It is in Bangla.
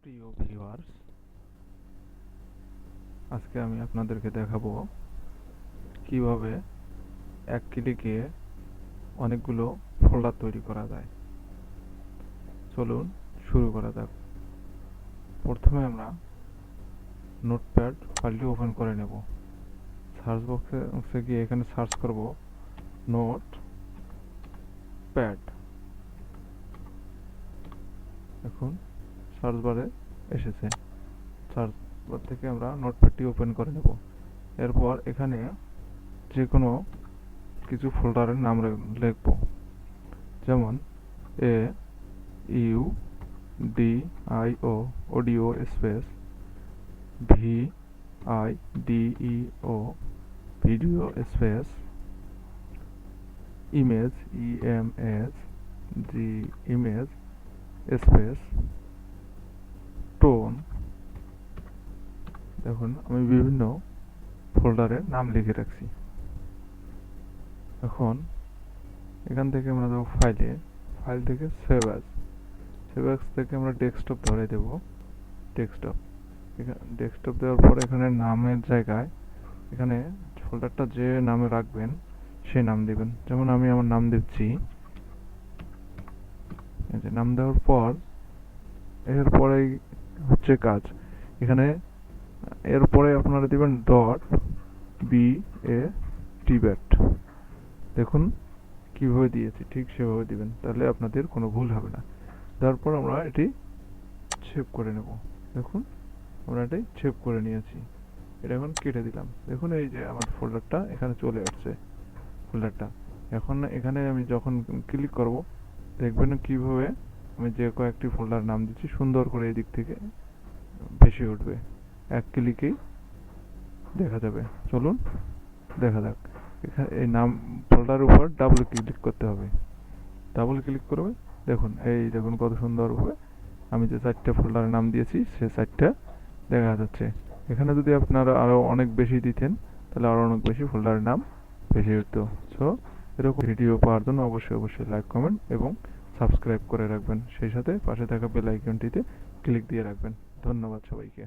প্রিয় ভিউয়ার্স, আজকে আমি আপনাদেরকে দেখাবো কিভাবে এক ক্লিকে অনেকগুলো ফোল্ডার তৈরি করা যায়। চলুন শুরু করা যাক। প্রথমে আমরা নোটপ্যাড ফাইলটি ওপেন করে নেব। সার্চ বক্সে গিয়ে এখানে সার্চ করব নোটপ্যাড। এখন সার্চ বারে এসেছে। সার্চ বার থেকে আমরা নোটপ্যাডটি ওপেন করে নেব। এরপর এখানে যে কোনো কিছু ফোল্ডারের নাম লিখব, যেমন AUDIO audio space VIDEO video space image image space tone. দেখুন আমি বিভিন্ন ফোল্ডারের নাম লিখে রাখছি। এখন এখান থেকে আমরা দেবো ফাইল থেকে সেভ অ্যাজ থেকে আমরা ডেস্কটপ ধরে দেব। ডেস্কটপ দেওয়ার পর এখানে নামের জায়গায় এখানে ফোল্ডারটা যে নামে রাখবেন সেই নাম দিবেন। যেমন আমি আমার নাম দিচ্ছি। নাম দেওয়ার পর এরপরেই হচ্ছে কাজ। এখানে এরপরে আপনারা দিবেন .bat। দেখুন কিভাবে দিয়েছি, ঠিক সেভাবে দিবেন, তাহলে আপনাদের কোনো ভুল হবে না। তারপর আমরা এটি সেভ করে নেব। দেখুন আমরা এটি সেভ করে নিয়েছি। এটা এখন কেটে দিলাম। দেখুন এই যে আমার ফোল্ডারটা এখানে চলে আসছে। এখন এখানে আমি যখন ক্লিক করব, দেখবেন কিভাবে আমি যে কয়েকটি ফোল্ডার নাম দিচ্ছি সুন্দর করে এই দিক থেকে ভেসে উঠবে, এক ক্লিকেই দেখা যাবে। চলুন দেখা যাক। এখানে এই নাম ফোল্ডারের উপর ডাবল ক্লিক করতে হবে। ডাবল ক্লিক করবে, দেখুন কত সুন্দরভাবে আমি যে 4টে ফোল্ডারের নাম দিয়েছি সে 4টা দেখা যাচ্ছে। এখানে যদি আপনারা আরও অনেক বেশি দিতেন তাহলে আরও অনেক বেশি ফোল্ডারের নাম ভেসে উঠতো। সো এরকম ভিডিও পাওয়ার জন্য অবশ্যই লাইক, কমেন্ট এবং সাবস্ক্রাইব করে রাখবেন। সেই সাথে পাশে থাকা বেল আইকনটিতে ক্লিক দিয়ে রাখবেন। ধন্যবাদ সবাইকে।